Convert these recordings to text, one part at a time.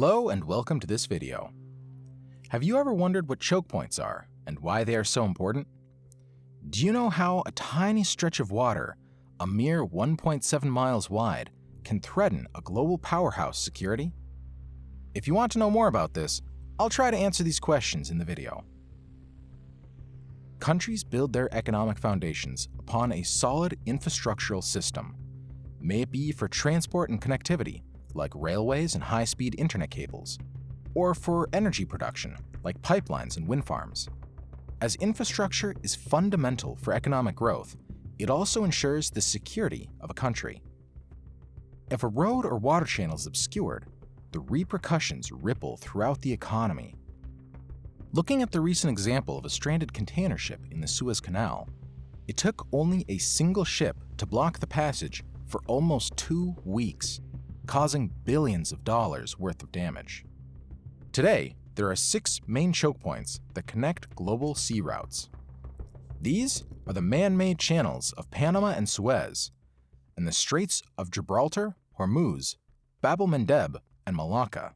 Hello and welcome to this video. Have you ever wondered what choke points are and why they are so important? Do you know how a tiny stretch of water, a mere 1.7 miles wide, can threaten a global powerhouse security? If you want to know more about this, I'll try to answer these questions in the video. Countries build their economic foundations upon a solid infrastructural system. May it be for transport and connectivity, like railways and high-speed internet cables, or for energy production, like pipelines and wind farms. As infrastructure is fundamental for economic growth, it also ensures the security of a country. If a road or water channel is obscured, the repercussions ripple throughout the economy. Looking at the recent example of a stranded container ship in the Suez Canal, it took only a single ship to block the passage for almost 2 weeks, causing billions of dollars worth of damage. Today, there are 6 main choke points that connect global sea routes. These are the man-made channels of Panama and Suez, and the Straits of Gibraltar, Hormuz, Bab el-Mandeb, and Malacca.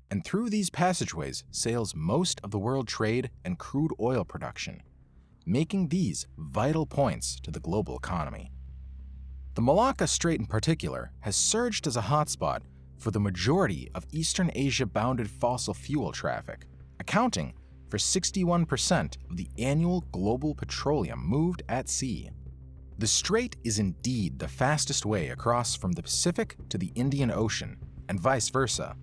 And through these passageways sails most of the world trade and crude oil production, making these vital points to the global economy. The Malacca Strait in particular has surged as a hotspot for the majority of Eastern Asia-bounded fossil fuel traffic, accounting for 61% of the annual global petroleum moved at sea. The strait is indeed the fastest way across from the Pacific to the Indian Ocean, and vice versa,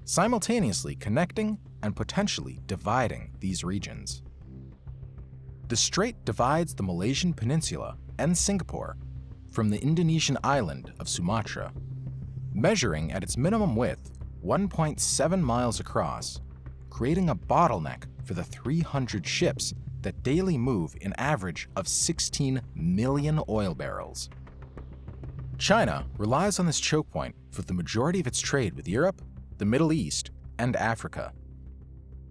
simultaneously connecting and potentially dividing these regions. The strait divides the Malaysian peninsula and Singapore from the Indonesian island of Sumatra, measuring at its minimum width 1.7 miles across, creating a bottleneck for the 300 ships that daily move an average of 16 million oil barrels. China relies on this choke point for the majority of its trade with Europe, the Middle East, and Africa.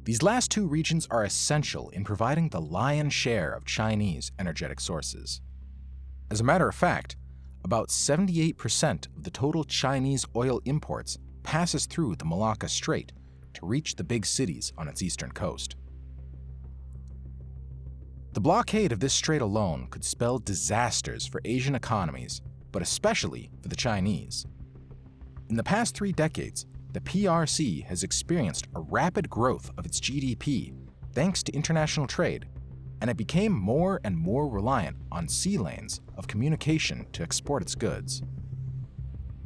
These last 2 regions are essential in providing the lion's share of Chinese energetic sources. As a matter of fact, about 78% of the total Chinese oil imports passes through the Malacca Strait to reach the big cities on its eastern coast. The blockade of this strait alone could spell disasters for Asian economies, but especially for the Chinese. In the past 3 decades, the PRC has experienced a rapid growth of its GDP thanks to international trade, and it became more and more reliant on sea lanes of communication to export its goods.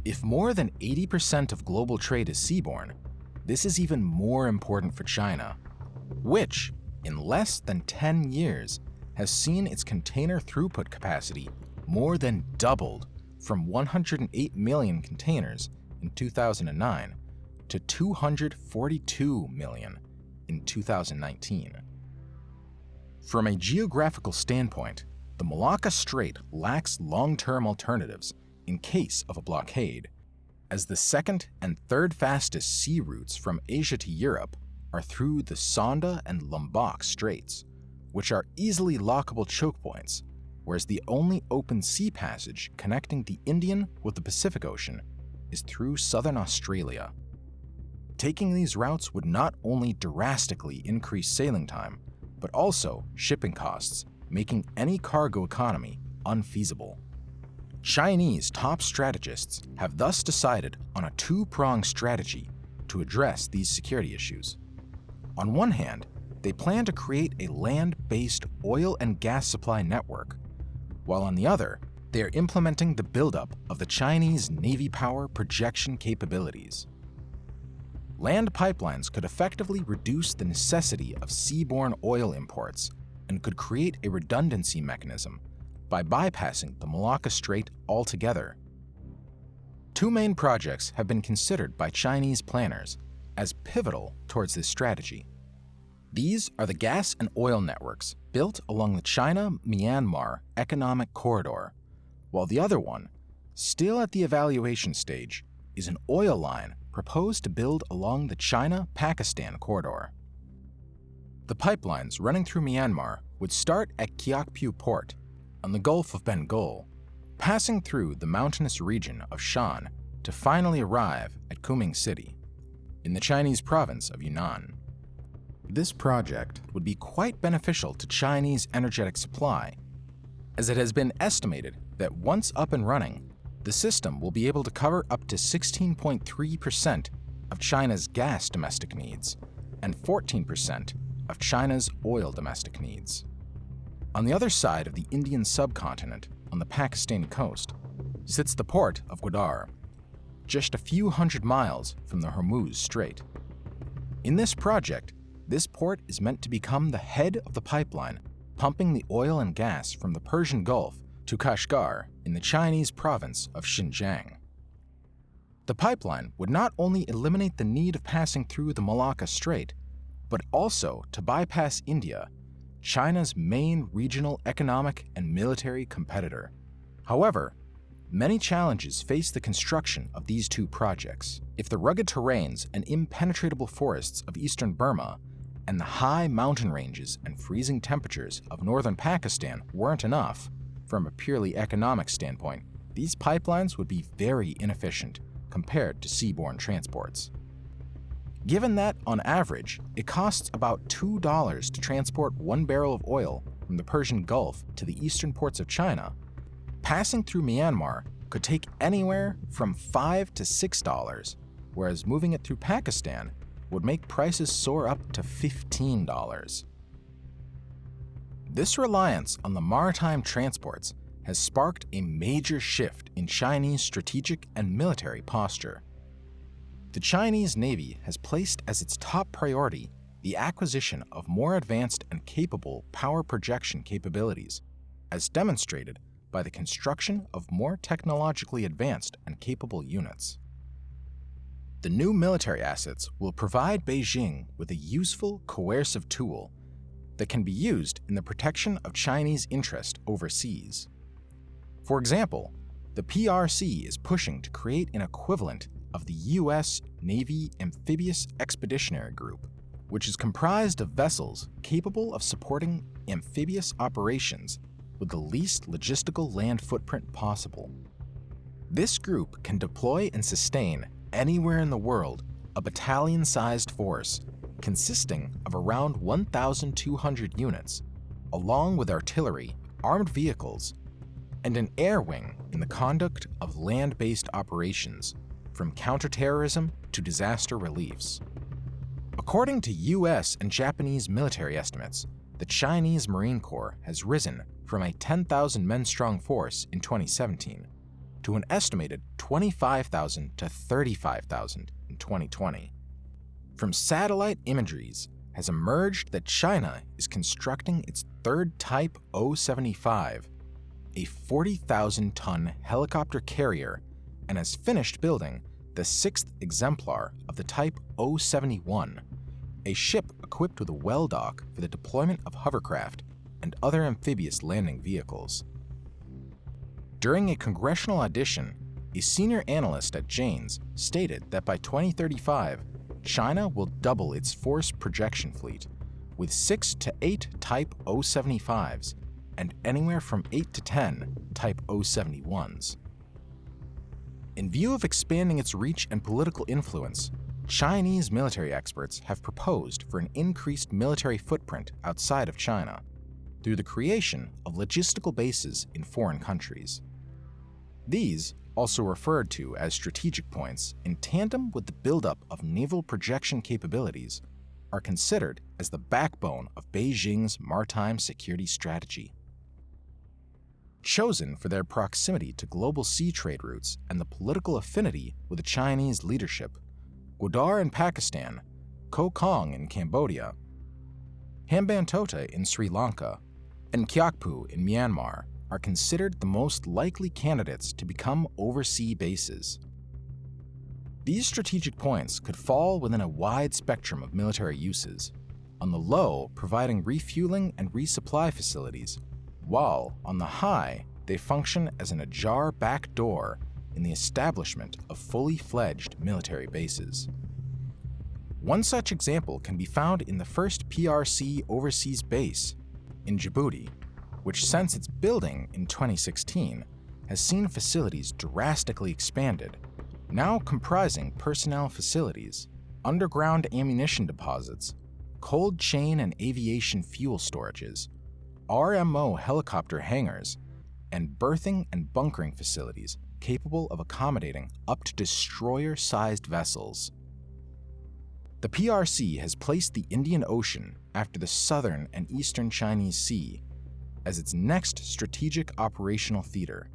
If more than 80% of global trade is seaborne, this is even more important for China, which, in less than 10 years, has seen its container throughput capacity more than doubled from 108 million containers in 2009 to 242 million in 2019. From a geographical standpoint, the Malacca Strait lacks long-term alternatives in case of a blockade, as the second and third fastest sea routes from Asia to Europe are through the Sonda and Lombok Straits, which are easily lockable choke points, whereas the only open sea passage connecting the Indian with the Pacific Ocean is through southern Australia. Taking these routes would not only drastically increase sailing time, but also shipping costs, making any cargo economy unfeasible. Chinese top strategists have thus decided on a 2-pronged strategy to address these security issues. On one hand, they plan to create a land-based oil and gas supply network, while on the other, they are implementing the buildup of the Chinese Navy power projection capabilities. Land pipelines could effectively reduce the necessity of seaborne oil imports and could create a redundancy mechanism by bypassing the Malacca Strait altogether. 2 main projects have been considered by Chinese planners as pivotal towards this strategy. These are the gas and oil networks built along the China-Myanmar Economic Corridor, while the other one, still at the evaluation stage, is an oil line proposed to build along the China-Pakistan corridor. The pipelines running through Myanmar would start at Kyakpu Port on the Gulf of Bengal, passing through the mountainous region of Shan to finally arrive at Kunming City. in the Chinese province of Yunnan. This project would be quite beneficial to Chinese energetic supply, as it has been estimated that once up and running, the system will be able to cover up to 16.3% of China's gas domestic needs and 14% of China's oil domestic needs. On the other side of the Indian subcontinent, on the Pakistani coast, sits the port of Gwadar, just a few hundred miles from the Hormuz Strait. In this project, this port is meant to become the head of the pipeline pumping the oil and gas from the Persian Gulf to Kashgar in the Chinese province of Xinjiang. The pipeline would not only eliminate the need of passing through the Malacca Strait, but also to bypass India, China's main regional economic and military competitor. However, many challenges face the construction of these two projects. If the rugged terrains and impenetrable forests of eastern Burma and the high mountain ranges and freezing temperatures of northern Pakistan weren't enough, from a purely economic standpoint, these pipelines would be very inefficient compared to seaborne transports. Given that, on average, it costs about $2 to transport 1 barrel of oil from the Persian Gulf to the eastern ports of China, passing through Myanmar could take anywhere from $5 to $6, whereas moving it through Pakistan would make prices soar up to $15. This reliance on the maritime transports has sparked a major shift in Chinese strategic and military posture. The Chinese Navy has placed as its top priority the acquisition of more advanced and capable power projection capabilities, as demonstrated by the construction of more technologically advanced and capable units. The new military assets will provide Beijing with a useful, coercive tool that can be used in the protection of Chinese interest overseas. For example, the PRC is pushing to create an equivalent of the U.S. Navy Amphibious Expeditionary Group, which is comprised of vessels capable of supporting amphibious operations with the least logistical land footprint possible. This group can deploy and sustain anywhere in the world a battalion-sized force consisting of around 1,200 units, along with artillery, armed vehicles, and an air wing in the conduct of land-based operations, from counterterrorism to disaster reliefs. According to US and Japanese military estimates, the Chinese Marine Corps has risen from a 10,000 men-strong force in 2017 to an estimated 25,000 to 35,000 in 2020. From satellite imageries has emerged that China is constructing its third Type 075, a 40,000-ton helicopter carrier, and has finished building the sixth exemplar of the Type 071, a ship equipped with a well dock for the deployment of hovercraft and other amphibious landing vehicles. During a congressional audition, a senior analyst at Janes stated that by 2035, China will double its force projection fleet, with 6 to 8 Type 075s and anywhere from 8 to 10 Type 071s. In view of expanding its reach and political influence, Chinese military experts have proposed for an increased military footprint outside of China through the creation of logistical bases in foreign countries. These, also referred to as strategic points, in tandem with the buildup of naval projection capabilities, are considered as the backbone of Beijing's maritime security strategy. Chosen for their proximity to global sea trade routes and the political affinity with the Chinese leadership, Gwadar in Pakistan, Koh Kong in Cambodia, Hambantota in Sri Lanka, and Kyakpu in Myanmar are considered the most likely candidates to become overseas bases. These strategic points could fall within a wide spectrum of military uses, on the low providing refueling and resupply facilities, while on the high they function as an ajar back door in the establishment of fully fledged military bases. One such example can be found in the first PRC overseas base in Djibouti, which since its building in 2016 has seen facilities drastically expanded, now comprising personnel facilities, underground ammunition deposits, cold chain and aviation fuel storages, RMO helicopter hangars, and berthing and bunkering facilities capable of accommodating up to destroyer-sized vessels. The PRC has placed the Indian Ocean after the southern and eastern Chinese Sea as its next strategic operational theater,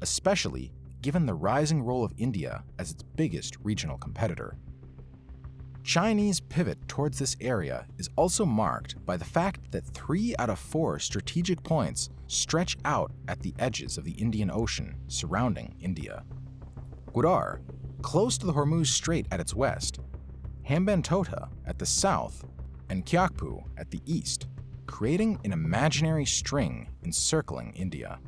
especially given the rising role of India as its biggest regional competitor. Chinese pivot towards this area is also marked by the fact that 3 out of 4 strategic points stretch out at the edges of the Indian Ocean surrounding India. Gwadar, close to the Hormuz Strait at its west, Hambantota at the south, and chokepoint at the east, creating an imaginary string encircling India.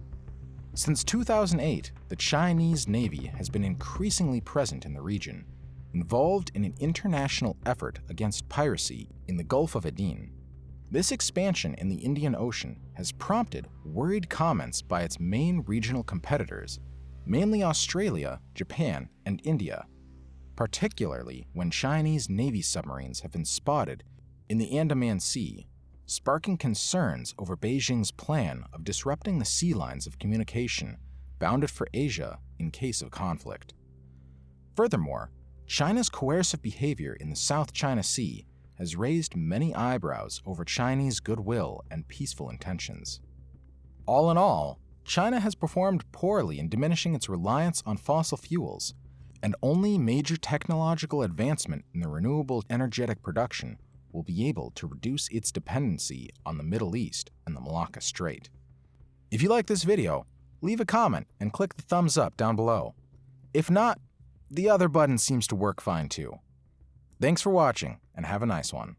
Since 2008, the Chinese Navy has been increasingly present in the region, involved in an international effort against piracy in the Gulf of Aden. This expansion in the Indian Ocean has prompted worried comments by its main regional competitors, mainly Australia, Japan, and India, particularly when Chinese Navy submarines have been spotted in the Andaman Sea, sparking concerns over Beijing's plan of disrupting the sea lines of communication bounded for Asia in case of conflict. Furthermore, China's coercive behavior in the South China Sea has raised many eyebrows over Chinese goodwill and peaceful intentions. All in all, China has performed poorly in diminishing its reliance on fossil fuels, and only major technological advancement in the renewable energetic production will be able to reduce its dependency on the Middle East and the Malacca Strait. If you like this video, leave a comment and click the thumbs up down below. If not, the other button seems to work fine too. Thanks for watching, and have a nice one.